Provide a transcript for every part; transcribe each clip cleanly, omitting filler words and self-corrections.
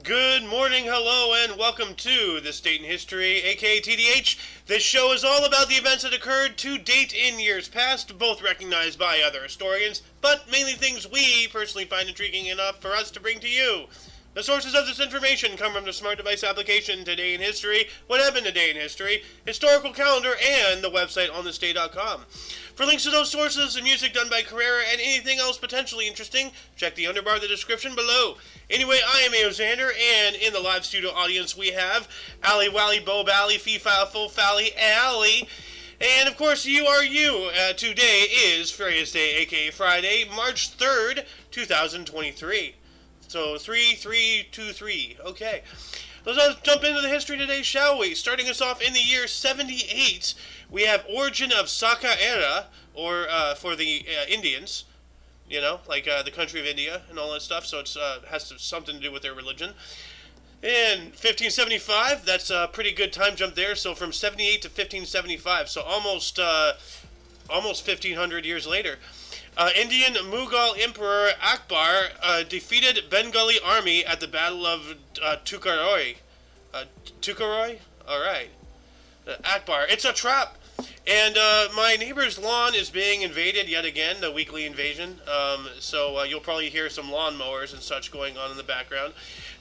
Good morning, hello, and welcome to This Date in History, aka TDH. This show is all about the events that occurred to date in years past, both recognized by other historians, but mainly things we personally find intriguing enough for us to bring to you. The sources of this information come from the Smart Device application, Today in History, What Happened Today in History, Historical Calendar, and the website onthisday.com. For links to those sources and music done by Carrera and anything else potentially interesting, check the underbar of the description below. Anyway, I am Xander, and in the live studio audience we have Ally Wally Bo Bally Fee File Full Fally Ally. And of course, you are you. Today is Thursday, aka Friday, March 3rd, 2023. So 3323. Okay. Let's jump into the history today, shall we? Starting us off in the year 78, we have origin of Saka era, or for the Indians, you know, like the country of India and all that stuff. So it has something to do with their religion. In 1575, that's a pretty good time jump there. So from 78 to 1575, so almost 1500 years later. Indian Mughal Emperor Akbar defeated Bengali army at the Battle of Tukaroy. Tukaroy? Alright. Akbar. It's a trap! And my neighbor's lawn is being invaded yet again, the weekly invasion. So you'll probably hear some lawnmowers and such going on in the background.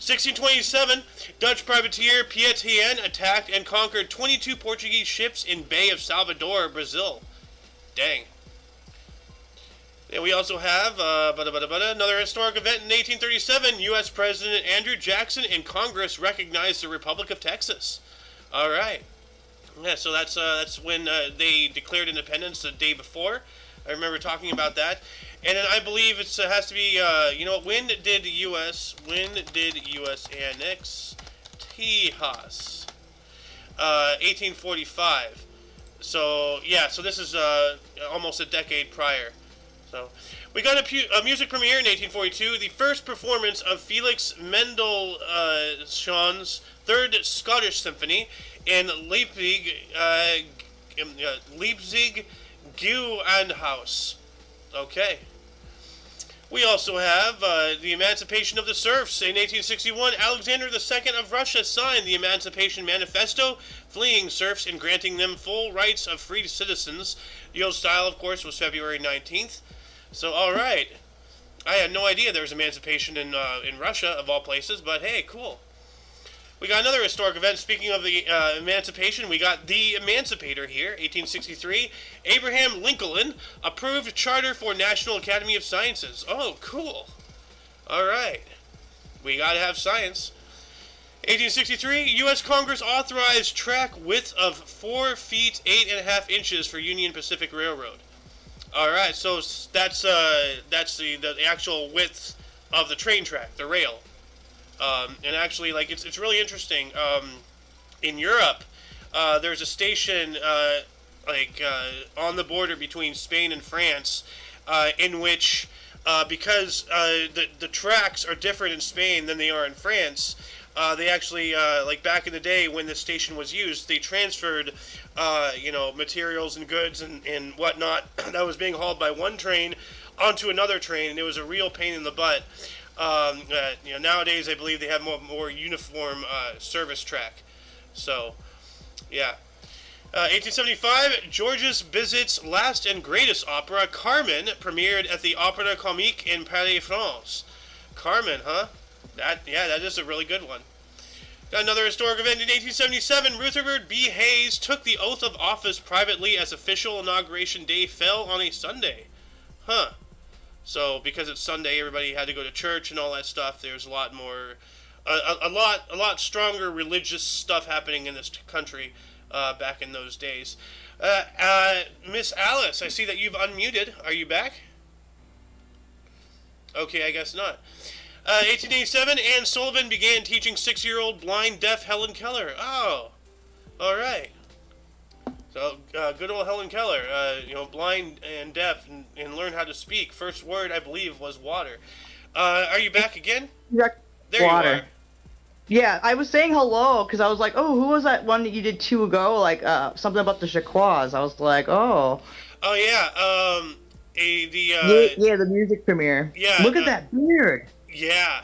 1627, Dutch privateer Pietien attacked and conquered 22 Portuguese ships in Bay of Salvador, Brazil. Dang. And we also have another historic event in 1837. U.S. President Andrew Jackson and Congress recognized the Republic of Texas. All right. Yeah, so that's when they declared independence the day before. I remember talking about that. And then I believe it has to be, when did U.S. annex Tejas? 1845. So, yeah, so this is almost a decade prior. So, we got a music premiere in 1842, the first performance of Felix Mendelssohn's Third Scottish Symphony in Leipzig, Gewandhaus. Okay. We also have the Emancipation of the Serfs. In 1861, Alexander II of Russia signed the Emancipation Manifesto, fleeing serfs and granting them full rights of free citizens. The old style, of course, was February 19th. So, all right. I had no idea there was emancipation in Russia, of all places, but hey, cool. We got another historic event. Speaking of the emancipation, we got the Emancipator here, 1863. Abraham Lincoln approved charter for National Academy of Sciences. Oh, cool. All right. We got to have science. 1863, U.S. Congress authorized track width of 4 feet 8.5 inches for Union Pacific Railroad. All right, so that's the actual width of the train track, the rail. And actually, like, it's really interesting. In Europe, there's a station on the border between Spain and France, in which because the tracks are different in Spain than they are in France. They actually, like back in the day when this station was used, they transferred, materials and goods and whatnot that was being hauled by one train onto another train, and it was a real pain in the butt. Nowadays I believe they have more uniform service track. So, yeah. 1875, Georges Bizet's last and greatest opera, Carmen, premiered at the Opéra Comique in Paris, France. Carmen, huh? That is a really good one. Got another historic event in 1877. Rutherford B. Hayes took the oath of office privately as official inauguration day fell on a Sunday. Huh. So because it's Sunday, everybody had to go to church and all that stuff. There's a lot more, a lot stronger religious stuff happening in this country back in those days. Miss Alice, I see that you've unmuted. Are you back? Okay, I guess not. 1887, Anne Sullivan began teaching 6-year-old blind, deaf Helen Keller. Oh, all right. So, good old Helen Keller, blind and deaf and learned how to speak. First word, I believe, was water. Are you back again? There water. you are. Yeah, I was saying hello because I was like, oh, who was that one that you did 2 ago? Like, something about the Chaquois. I was like, oh. Oh, yeah. The music premiere. Yeah. Look at that beard. Yeah.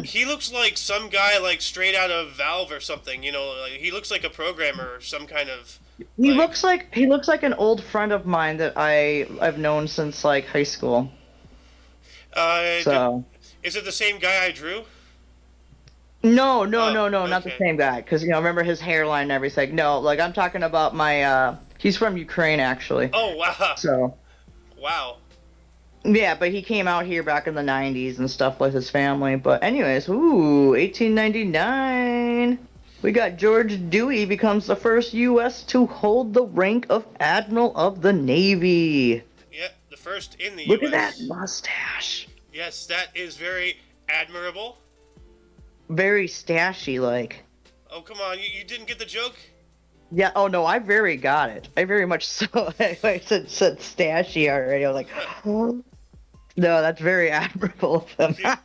He looks like some guy like straight out of Valve or something. You know, like, he looks like a programmer or some kind of like. He looks like an old friend of mine that I've known since like high school. So Is it the same guy I drew? no, Oh, not the okay. same guy. Because remember his hairline and everything. No, like I'm talking about my. He's from Ukraine actually. Oh wow, So wow. yeah, but he came out here back in the '90s and stuff with his family. But anyways, 1899. We got George Dewey becomes the first U.S. to hold the rank of Admiral of the Navy. Yeah, the first in the Look U.S. at that mustache. Yes, that is very admirable. Very stashy, like. Oh come on, you didn't get the joke? Yeah. Oh no, I very got it. I very much so. I said stashy already. I was like, oh. No, that's very admirable of him.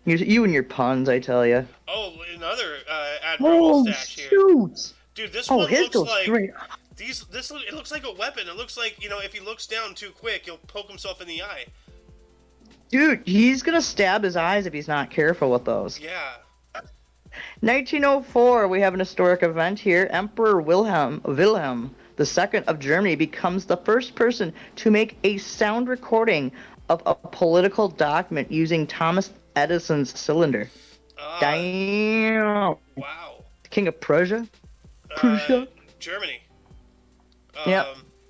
You and your puns, I tell you. Oh, another admirable stash here. Shoot! Dude, this Oh, one his looks goes like straight. it looks like a weapon. It looks like, if he looks down too quick, he'll poke himself in the eye. Dude, he's gonna stab his eyes if he's not careful with those. Yeah. 1904, we have an historic event here. Emperor Wilhelm II of Germany becomes the first person to make a sound recording of a political document using Thomas Edison's cylinder. Damn. Wow. King of Prussia? Germany. Yep.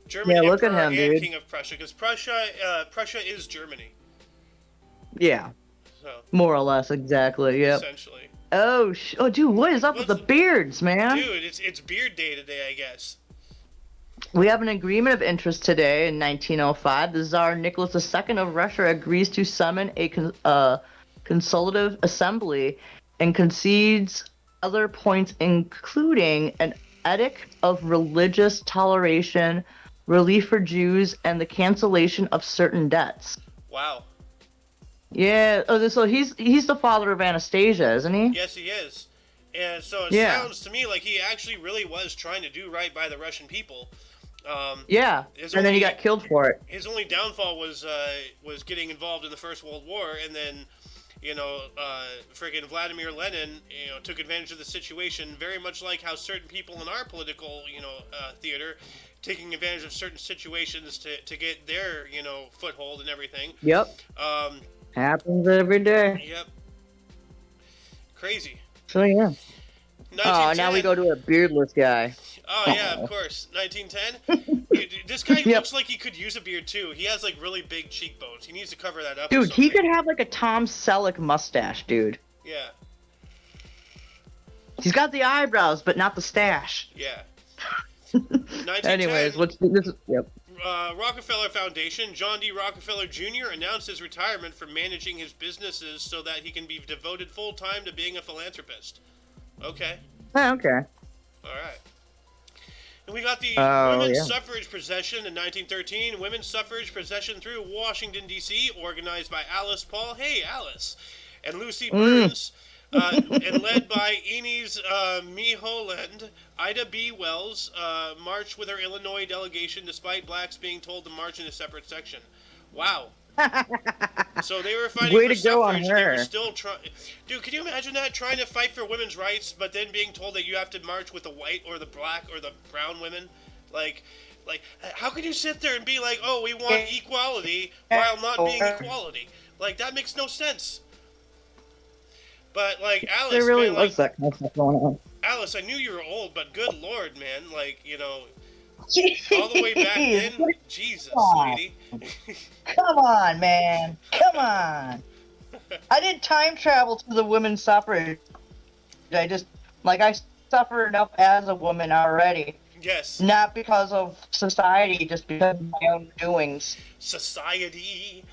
Germany. Yeah, look at Emperor him, and dude. King of Prussia, because Prussia is Germany. Yeah. So. More or less, exactly. Yep. Essentially. Oh, dude, what is up with the beards, man? Dude, it's beard day today, I guess. We have an agreement of interest today in 1905. The Tsar Nicholas II of Russia agrees to summon a consultative assembly and concedes other points, including an edict of religious toleration, relief for Jews, and the cancellation of certain debts. Wow. Yeah. Oh, so he's the father of Anastasia, isn't he? Yes, he is. And so it sounds to me like he actually really was trying to do right by the Russian people. Yeah, and then he got killed for it. His only downfall was getting involved in the First World War, and then, friggin' Vladimir Lenin, took advantage of the situation, very much like how certain people in our political, theater, taking advantage of certain situations to get their, foothold and everything. Yep. Happens every day. Yep. Crazy. So yeah. Oh, 1910. now we go to a beardless guy. Oh yeah, of course. 1910. This guy looks like he could use a beard too. He has like really big cheekbones. He needs to cover that up. Dude, he could have like a Tom Selleck mustache, dude. Yeah. He's got the eyebrows, but not the stash. Yeah. Anyways, this is yep. Rockefeller Foundation. John D. Rockefeller Jr. announced his retirement from managing his businesses so that he can be devoted full time to being a philanthropist. Okay. Oh, okay. All right. And we got the Women's Suffrage Procession in 1913. Women's Suffrage Procession through Washington, D.C., organized by Alice Paul. Hey, Alice. And Lucy Burns. And led by Inez Milholland. Ida B. Wells marched with her Illinois delegation despite blacks being told to march in a separate section. Wow. So they were fighting for suffrage. They were still trying. Dude, can you imagine that? Trying to fight for women's rights, but then being told that you have to march with the white or the black or the brown women? Like, how can you sit there and be like, oh, we want equality while not being equality? Like, that makes no sense. But, like, Alice... There really was that kind of stuff going on. Alice, I knew you were old, but good lord, man. Like, all the way back then? Jesus, sweetie. Come on, man. Come on. I did time travel to the women's suffrage. I suffer enough as a woman already. Yes. Not because of society, just because of my own doings. Society.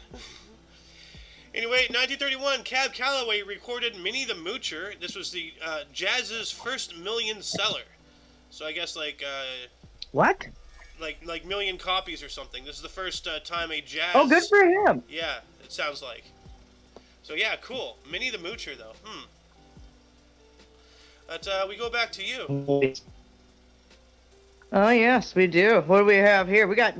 Anyway, 1931, Cab Calloway recorded Minnie the Moocher. This was the Jazz's first million seller. So I guess what? Like million copies or something. This is the first time a jazz... Oh, good for him. Yeah, it sounds like. So yeah, cool. Minnie the Moocher, though. But we go back to you. Oh, yes, we do. What do we have here? We got...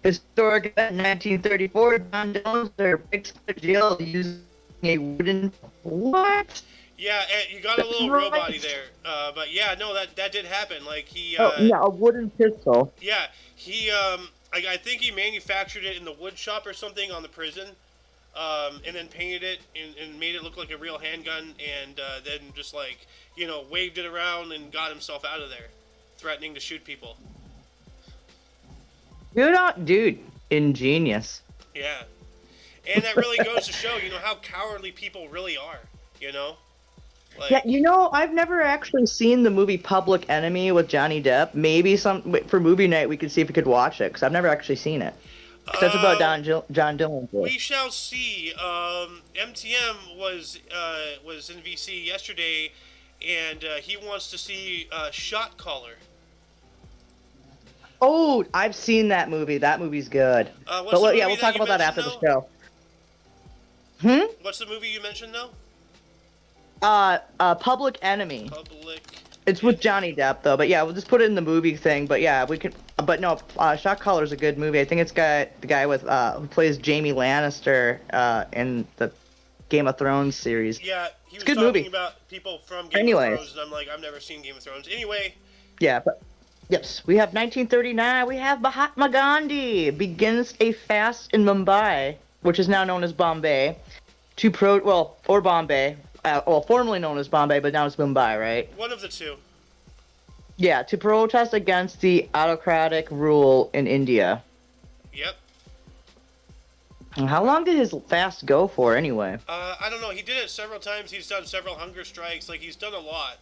Historic event 1934. John Jones breaks out of jail using a wooden. What? Yeah, and you got a little Right. robot-y there. But yeah, no, that did happen. Like he, Oh, yeah, a wooden pistol. yeah, he, I think he manufactured it in the wood shop or something on the prison, and then painted it and made it look like a real handgun, and then just like waved it around and got himself out of there, threatening to shoot people. Dude, ingenious. Yeah, and that really goes to show, how cowardly people really are. Like, Yeah, I've never actually seen the movie Public Enemy with Johnny Depp. Maybe for movie night we could see if we could watch it, because I've never actually seen it. That's about John Dillon. We shall see. MTM was in VC yesterday, and he wants to see Shot Caller. Oh, I've seen that movie. That movie's good. We'll talk about that after the show. What's the movie you mentioned, though? Public Enemy. It's with Johnny Depp, though. But yeah, we'll just put it in the movie thing. But yeah, we can. But no, Shot Caller's a good movie. I think it's got the guy with who plays Jaime Lannister in the Game of Thrones series. Yeah, he was talking movie. About people from Game of Thrones, and I'm like, I've never seen Game of Thrones. Anyway. Yeah, but yes, we have 1939. We have Mahatma Gandhi begins a fast in Mumbai, which is now known as Bombay, or Bombay. Formerly known as Bombay, but now it's Mumbai, right? One of the two. Yeah, to protest against the autocratic rule in India. Yep. And how long did his fast go for, anyway? I don't know. He did it several times. He's done several hunger strikes. Like, he's done a lot,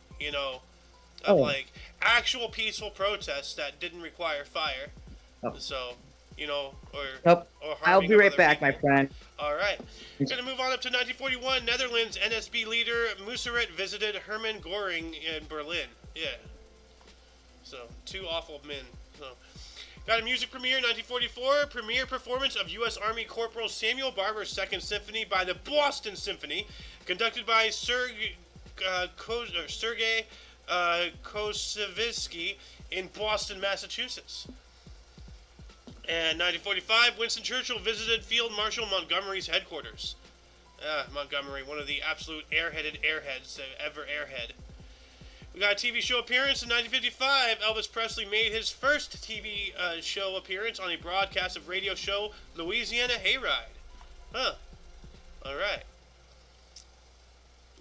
of, like, actual peaceful protests that didn't require fire. Oh. So, Nope. I'll be right back, my friend. All right. We're going to move on up to 1941. Netherlands NSB leader Musseret visited Hermann Göring in Berlin. Yeah. So, two awful men. So, got a music premiere, 1944. Premiere performance of U.S. Army Corporal Samuel Barber's Second Symphony by the Boston Symphony, conducted by Sergei Kosevsky in Boston, Massachusetts. And 1945, Winston Churchill visited Field Marshal Montgomery's headquarters. Montgomery, one of the absolute airheads that ever airhead. We got a TV show appearance in 1955. Elvis Presley made his first TV show appearance on a broadcast of radio show Louisiana Hayride. Huh. All right.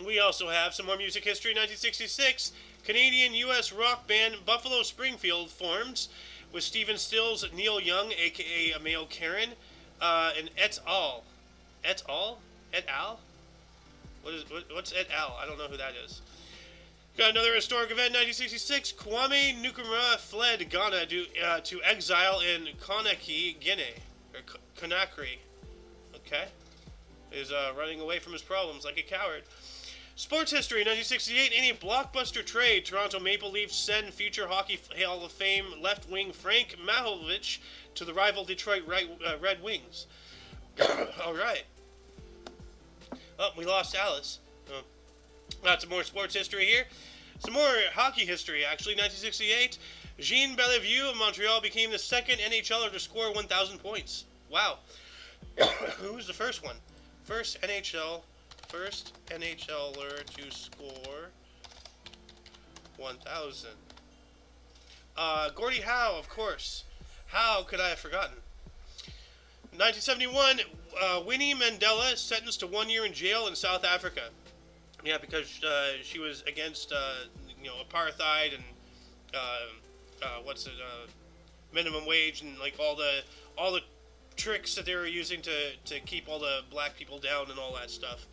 We also have some more music history. 1966, Canadian-U.S. rock band Buffalo Springfield forms with Stephen Stills, Neil Young, a.k.a. Male Karen, and et al. Et al? Et al? What's et al? I don't know who that is. Got another historic event, 1966. Kwame Nkrumah fled Ghana to exile in Conakry, Guinea. Or Conakry. Okay. Is running away from his problems like a coward. Sports history, 1968, in a blockbuster trade, Toronto Maple Leafs send future Hockey Hall of Fame left wing Frank Mahovlich to the rival Detroit Red Wings. All right. Oh, we lost Alice. Oh. Got some more sports history here. Some more hockey history, actually. 1968, Jean Bellevue of Montreal became the second NHLer to score 1,000 points. Wow. Who was the first one? First NHLer to score 1,000. Gordie Howe, of course. How could I have forgotten? 1971, Winnie Mandela sentenced to 1 year in jail in South Africa. Yeah, because she was against apartheid and minimum wage and like all the tricks that they were using to keep all the black people down and all that stuff.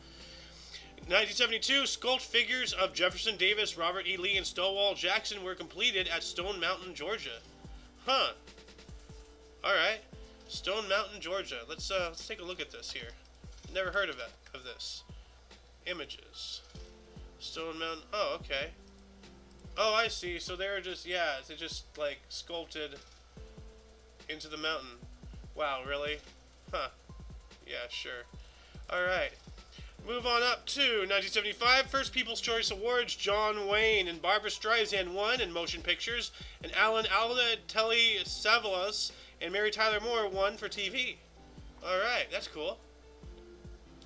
1972, sculpt figures of Jefferson Davis, Robert E. Lee, and Stonewall Jackson were completed at Stone Mountain, Georgia. Huh. All right. Stone Mountain, Georgia. Let's take a look at this here. Never heard of this. Images. Stone Mountain. Oh, okay. Oh, I see. So they just like sculpted into the mountain. Wow, really? Huh. Yeah, sure. All right. Move on up to 1975. First People's Choice Awards. John Wayne and Barbra Streisand won in motion pictures, and Alan Alda Telly Savalas And Mary Tyler Moore won for TV. Alright, that's cool.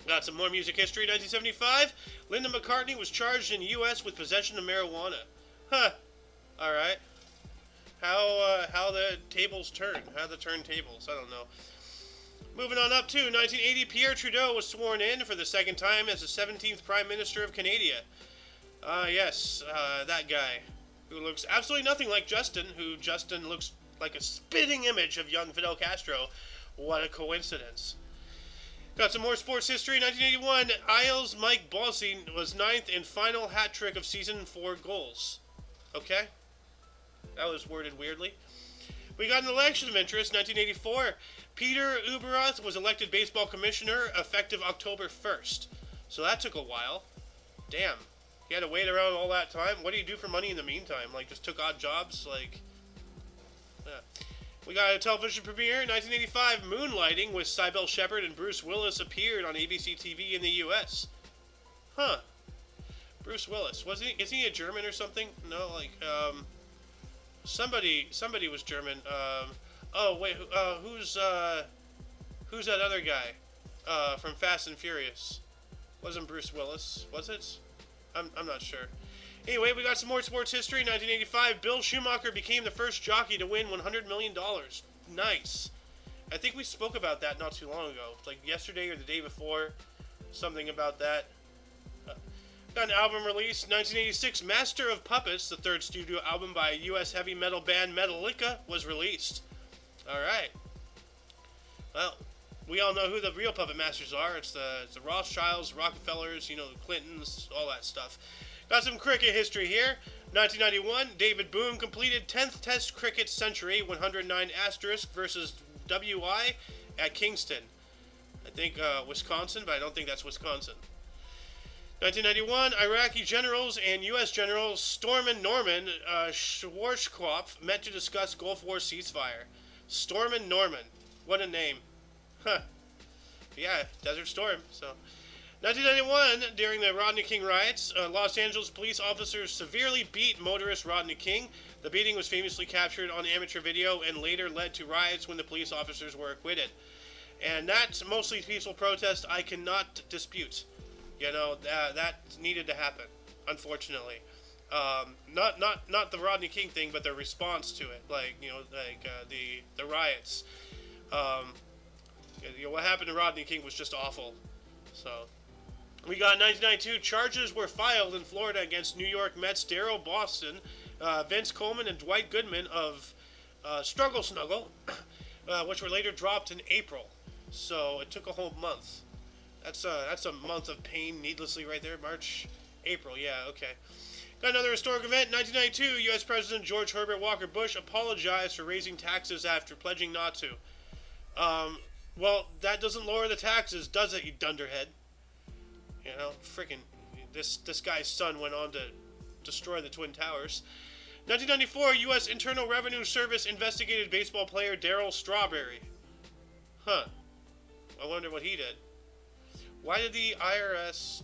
Got some more music history. 1975, Linda McCartney was charged in the U.S. with possession of marijuana. Huh. Alright. How the tables turn. How the turntables. I don't know. Moving on up to 1980, Pierre Trudeau was sworn in for the second time as the 17th Prime Minister of Canada. Yes, that guy. Who looks absolutely nothing like Justin, Justin looks like a spitting image of young Fidel Castro. What a coincidence. Got some more sports history. 1981, Isles Mike Bossy was 9th and final hat trick of season 4 goals. Okay? That was worded weirdly. We got an election of interest. 1984, Peter Ueberroth was elected baseball commissioner effective October 1st. So that took a while. Damn. He had to wait around all that time. What do you do for money in the meantime? Like, just took odd jobs? Like, yeah. We got a television premiere. 1985, Moonlighting with Cybelle Shepherd and Bruce Willis appeared on ABC TV in the U.S. Huh. Bruce Willis. Isn't he a German or something? No, like, somebody was German. Oh, wait, who's that other guy, from Fast and Furious? Wasn't Bruce Willis, was it? I'm not sure. Anyway, we got some more sports history. 1985, Bill Schumacher became the first jockey to win $100 million. Nice. I think we spoke about that not too long ago. Like yesterday or the day before. Something about that. Got an album release. 1986, Master of Puppets, the third studio album by U.S. heavy metal band Metallica, was released. Alright. Well, we all know who the real puppet masters are. It's the Rothschilds, Rockefellers, the Clintons, all that stuff. Got some cricket history here. 1991, David Boone completed 10th Test cricket century, 109 asterisk versus WI at Kingston. I think Wisconsin, but I don't think that's Wisconsin. 1991, Iraqi generals and U.S. generals Storm and Norman Schwarzkopf met to discuss Gulf War ceasefire. Storm and Norman. What a name. Huh. Yeah, Desert Storm. So, 1991, during the Rodney King riots, Los Angeles police officers severely beat motorist Rodney King. The beating was famously captured on amateur video and later led to riots when the police officers were acquitted. And that mostly peaceful protest I cannot dispute. That needed to happen, unfortunately. Not the Rodney King thing, but the response to it, the riots. What happened to Rodney King was just awful. So, we got 1992. Charges were filed in Florida against New York Mets Darryl Boston, Vince Coleman, and Dwight Goodman of Struggle Snuggle, which were later dropped in April. So it took a whole month. That's a month of pain needlessly right there. March, April, yeah, okay. Got another historic event. 1992, U.S. President George Herbert Walker Bush apologized for raising taxes after pledging not to. Well, that doesn't lower the taxes, does it, you dunderhead? Freaking, this guy's son went on to destroy the Twin Towers. 1994, U.S. Internal Revenue Service investigated baseball player Darryl Strawberry. Huh. I wonder what he did. Why did the IRS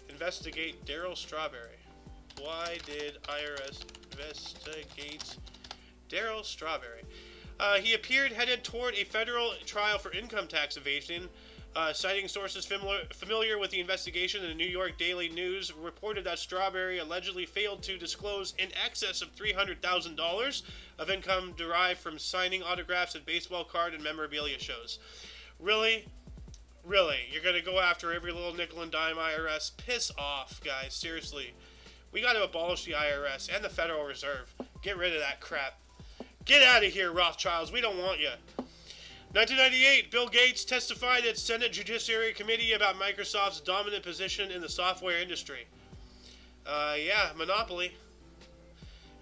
investigate Darryl Strawberry? Why did IRS investigate Darryl Strawberry? He appeared headed toward a federal trial for income tax evasion. Citing sources familiar with the investigation, the New York Daily News reported that Strawberry allegedly failed to disclose in excess of $300,000 of income derived from signing autographs at baseball card and memorabilia shows. Really? Really? You're going to go after every little nickel and dime IRS? Piss off, guys. Seriously. We got to abolish the IRS and the Federal Reserve. Get rid of that crap. Get out of here, Rothschilds. We don't want you. 1998, Bill Gates testified at Senate Judiciary Committee about Microsoft's dominant position in the software industry. Yeah, monopoly.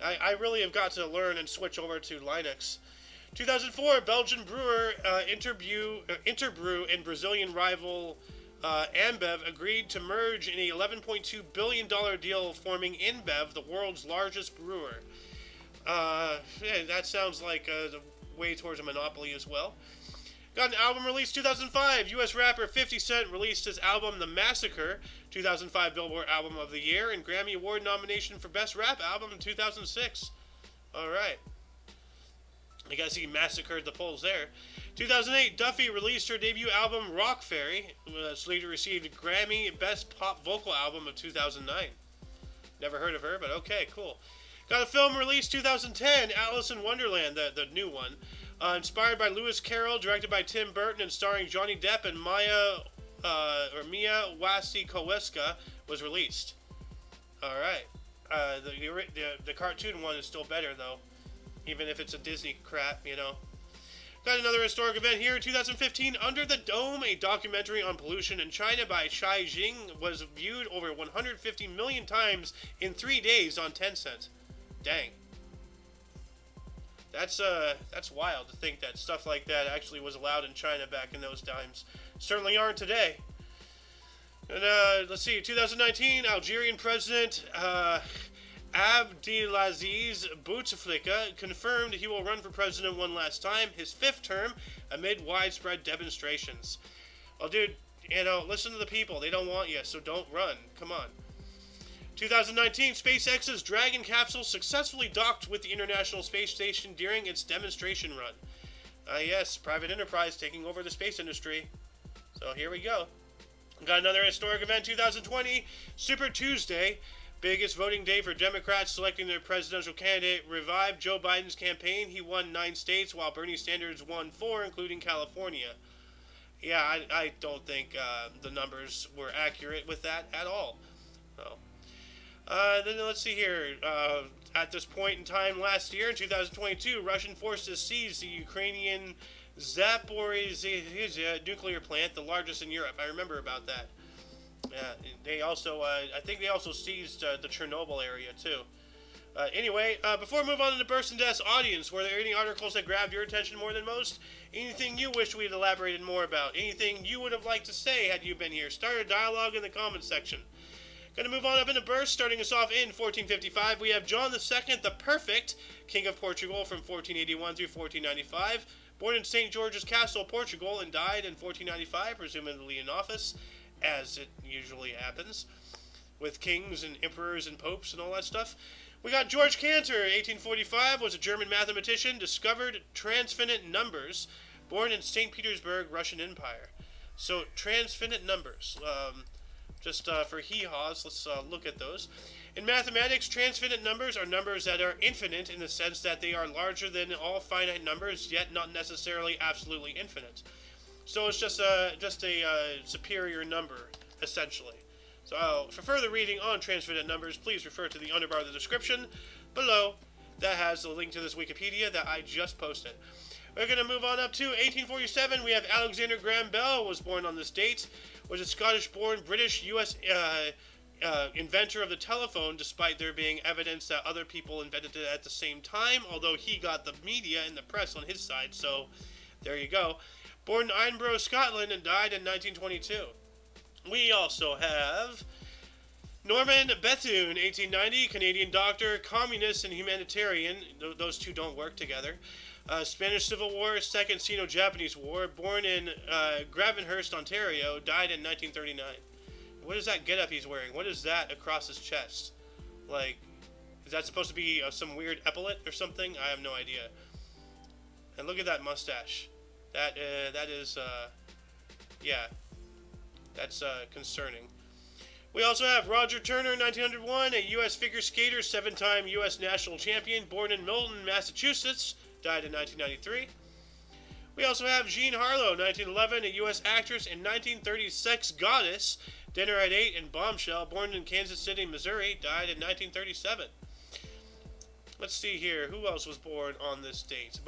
I really have got to learn and switch over to Linux. 2004, Belgian brewer Interbrew and Brazilian rival Ambev agreed to merge in a $11.2 billion deal, forming InBev, the world's largest brewer. Yeah, that sounds like a way towards a monopoly as well. Got an album release 2005. U.S. rapper 50 Cent released his album The Massacre, 2005 Billboard Album of the Year, and Grammy Award nomination for Best Rap Album in 2006. Alright. I guess he massacred the Poles there. 2008, Duffy released her debut album Rock Fairy, which later received Grammy Best Pop Vocal Album of 2009. Never heard of her, but okay, cool. Got a film released 2010, Alice in Wonderland, the new one. Inspired by Lewis Carroll, directed by Tim Burton, and starring Johnny Depp and Mia Wasikowska, was released. Alright. The cartoon one is still better, though. Even if it's a Disney crap, you know. Got another historic event here. 2015, Under the Dome, a documentary on pollution in China by Shai Jing, was viewed over 150 million times in 3 days on Tencent. Dang. That's wild to think that stuff like that actually was allowed in China back in those times. Certainly aren't today. And let's see, 2019, Algerian President Abdelaziz Bouteflika confirmed he will run for president one last time, his fifth term, amid widespread demonstrations. Well, dude, you know, listen to the people. They don't want you, so don't run. Come on. 2019, SpaceX's Dragon capsule successfully docked with the International Space Station during its demonstration run. Yes, private enterprise taking over the space industry. So here we go. Got another historic event, 2020, Super Tuesday. Biggest voting day for Democrats selecting their presidential candidate, revived Joe Biden's campaign. He won 9 states, while Bernie Sanders won 4, including California. Yeah, I don't think the numbers were accurate with that at all. So, then let's see here. At this point in time last year, in 2022, Russian forces seized the Ukrainian Zaporizhzhia nuclear plant, the largest in Europe. I remember about that. They also, I think they also seized the Chernobyl area too. Anyway, before we move on to the Burst and Death's audience, were there any articles that grabbed your attention more than most? Anything you wish we had elaborated more about? Anything you would have liked to say had you been here? Start a dialogue in the comments section. Going to move on up in the burst, starting us off in 1455. We have John II, the Perfect, King of Portugal from 1481 through 1495. Born in St. George's Castle, Portugal, and died in 1495, presumably in office, as it usually happens, with kings and emperors and popes and all that stuff. We got Georg Cantor, 1845, was a German mathematician, discovered transfinite numbers, born in St. Petersburg, Russian Empire. So, transfinite numbers. Just for hee-haws, let's look at those. In mathematics, transfinite numbers are numbers that are infinite in the sense that they are larger than all finite numbers, yet not necessarily absolutely infinite. So it's just a superior number, essentially. So for further reading on transfinite numbers, please refer to the underbar of the description below. That has the link to this Wikipedia that I just posted. We're going to move on up to 1847. We have Alexander Graham Bell was born on this date. Was a Scottish-born British-U.S. Inventor of the telephone, despite there being evidence that other people invented it at the same time, although he got the media and the press on his side, so there you go. Born in Edinburgh, Scotland, and died in 1922. We also have Norman Bethune, 1890, Canadian doctor, communist, and humanitarian. Those two don't work together. Spanish Civil War, Second Sino-Japanese War, born in Gravenhurst, Ontario, died in 1939. What is that getup he's wearing? What is that across his chest? Like, is that supposed to be some weird epaulet or something? I have no idea. And look at that mustache. That is, yeah, that's concerning. We also have Roger Turner, 1901, a U.S. figure skater, 7-time U.S. national champion, born in Milton, Massachusetts, died in 1993. We also have Jean Harlow, 1911, a U.S. actress and 1930 sex goddess, Dinner at 8 and Bombshell, born in Kansas City, Missouri, died in 1937. Let's see here. Who else was born on this date?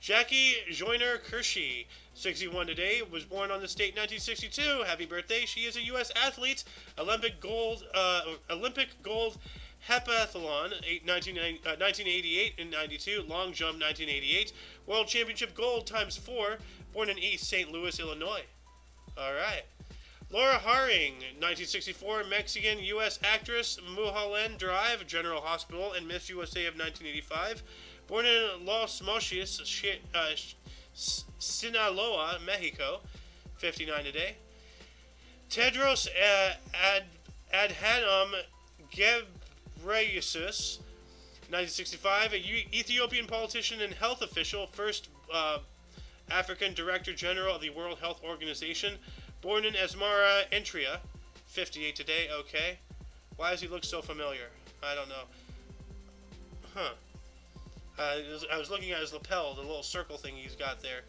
Jackie Joyner Kershey, 61 today, was born on this date, 1962. Happy birthday. She is a U.S. athlete, Olympic gold heptathlon, 1988 and 92, long jump, 1988, World Championship gold ×4, born in East St. Louis, Illinois. All right. Laura Haring, 1964, Mexican U.S. actress, Mulholland Drive, General Hospital, and Miss USA of 1985. Born in Los Mochis, Sinaloa, Mexico, 59 today. Tedros Adhanom Ghebreyesus, 1965, a Ethiopian politician and health official, first African Director General of the World Health Organization, born in Asmara, Eritrea. 58 today, okay. Why does he look so familiar? I don't know. Huh. I was looking at his lapel, the little circle thing he's got there.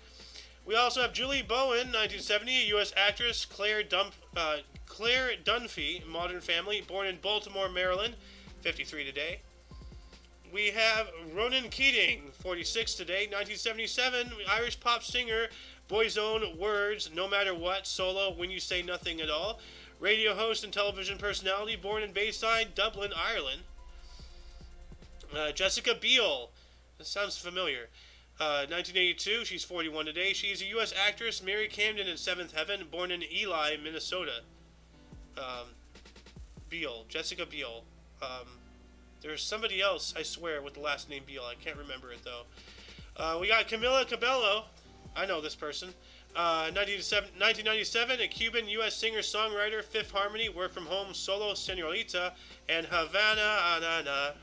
We also have Julie Bowen, 1970, a U.S. actress, Claire Dunphy, Modern Family, born in Baltimore, Maryland, 53 today. We have Ronan Keating, 46 today, 1977, Irish pop singer, Boy's Own Words, No Matter What, solo, When You Say Nothing at All, radio host and television personality, born in Bayside, Dublin, Ireland. Jessica Biel, this sounds familiar. 1982, she's 41 today. She's a U.S. actress, Mary Camden in Seventh Heaven, born in Ely, Minnesota. Jessica Biel. There's somebody else, I swear, with the last name Biel. I can't remember it, though. We got Camila Cabello. I know this person. 1997, a Cuban U.S. singer-songwriter, Fifth Harmony, Work From Home, Solo Senorita, and Havana,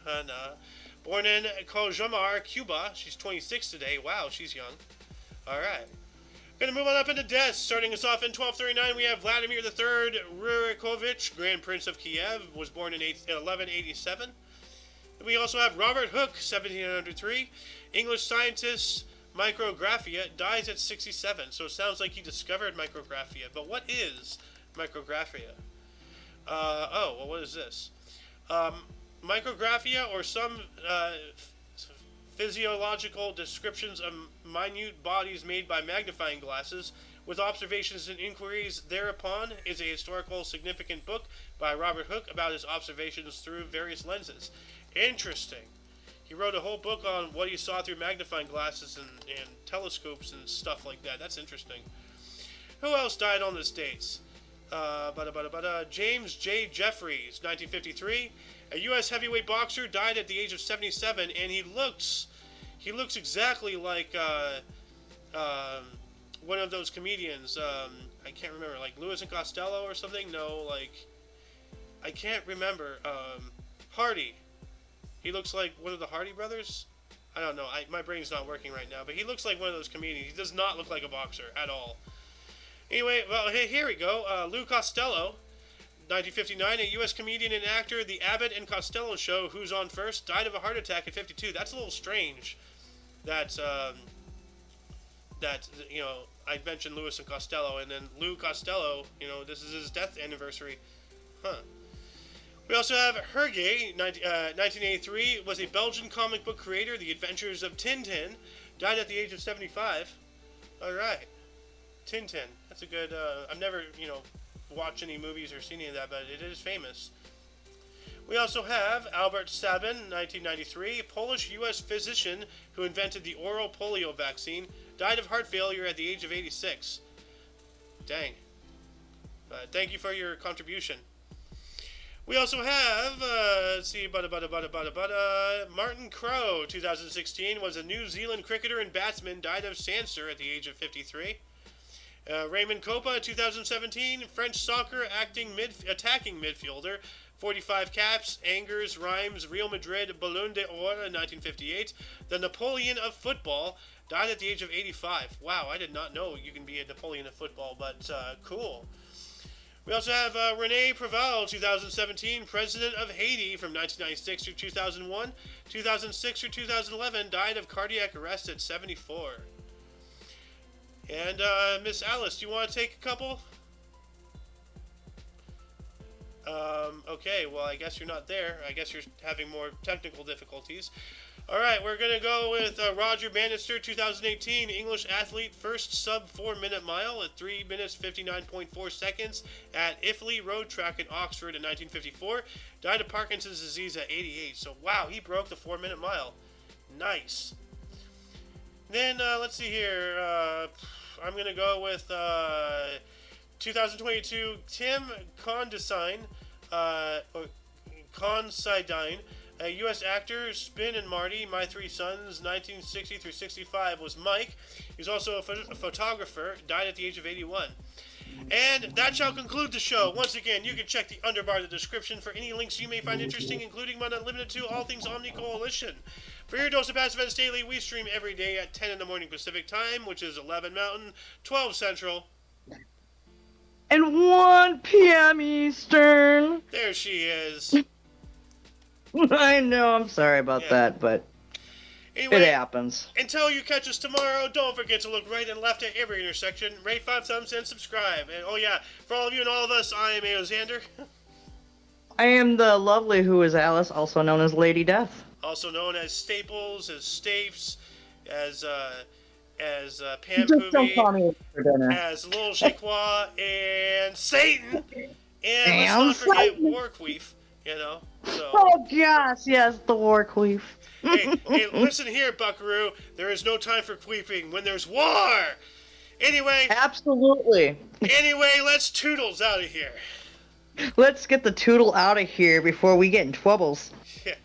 born in Cojamar, Cuba. She's 26 today. Wow, she's young. All right. Going to move on up into deaths. Starting us off in 1239, we have Vladimir III Rurikovich, Grand Prince of Kiev, was born in 1187. We also have Robert Hooke, 1703, English scientist, micrographia, dies at 67. So it sounds like he discovered micrographia. But what is micrographia? What is this? Micrographia, or some physiological descriptions of minute bodies made by magnifying glasses, with observations and inquiries thereupon, is a historical significant book by Robert Hooke about his observations through various lenses. Interesting. He wrote a whole book on what he saw through magnifying glasses and telescopes and stuff like that. That's interesting. Who else died on this date? James J. Jeffries, 1953, a U.S. heavyweight boxer, died at the age of 77, and he looks exactly like one of those comedians. I can't remember, like Lewis and Costello or something. No, like I can't remember. Hardy. He looks like one of the Hardy brothers. I don't know. My brain's not working right now, but he looks like one of those comedians. He does not look like a boxer at all. Anyway, well, here we go. Lou Costello, 1959, a U.S. comedian and actor, The Abbott and Costello Show, Who's On First, died of a heart attack at 52. That's a little strange. That I mentioned Lewis and Costello, and then Lou Costello, this is his death anniversary. Huh. We also have Hergé, 1983, was a Belgian comic book creator, The Adventures of Tintin, died at the age of 75. All right. Tintin. That's a good, I've never, watched any movies or seen any of that, but it is famous. We also have Albert Sabin, 1993, a Polish-U.S. physician who invented the oral polio vaccine, died of heart failure at the age of 86. Dang. Thank you for your contribution. We also have, Martin Crowe, 2016, was a New Zealand cricketer and batsman, died of cancer at the age of 53. Raymond Kopa, 2017, French soccer attacking midfielder, 45 caps, Angers, Reims, Real Madrid, Ballon d'Or, 1958. The Napoleon of football, died at the age of 85. Wow, I did not know you can be a Napoleon of football, but cool. We also have René Preval, 2017, president of Haiti from 1996 through 2001. 2006 through 2011, died of cardiac arrest at 74. And Miss Alice, do you want to take a couple? Okay, well, I guess you're not there. I guess you're having more technical difficulties. All right, we're going to go with Roger Bannister, 2018, English athlete, first sub 4-minute mile at 3 minutes 59.4 seconds at Iffley Road Track in Oxford in 1954. Died of Parkinson's disease at 88. So, wow, he broke the 4-minute mile. Nice. Then, let's see here. I'm going to go with 2022, Tim Considine, a U.S. actor, Spin and Marty, My Three Sons, 1960 through 65 was Mike. He's also a photographer, died at the age of 81. And that shall conclude the show. Once again, you can check the underbar of the description for any links you may find interesting, including but not limited to all things OMNI Coalition. For your dose of past events daily, we stream every day at 10 in the morning Pacific Time, which is 11 Mountain, 12 Central. And 1 p.m. Eastern. There she is. I know, I'm sorry about that, but anyway, it happens. Until you catch us tomorrow, don't forget to look right and left at every intersection, rate 5 thumbs, and subscribe. And oh yeah, for all of you and all of us, I am Xander. I am the lovely who is Alice, also known as Lady Death. Also known as Staples, as Stapes, as Pam Just don't call Poovy, me for dinner. as Lil Shaquois, and Satan, and let's not forget Warqueef, you know. So. Oh gosh, yes, the war queef. hey, listen here, Buckaroo. There is no time for queefing when there's war. Anyway. Absolutely. Anyway, let's toodles out of here. Let's get the tootle out of here before we get in troubles. Yeah.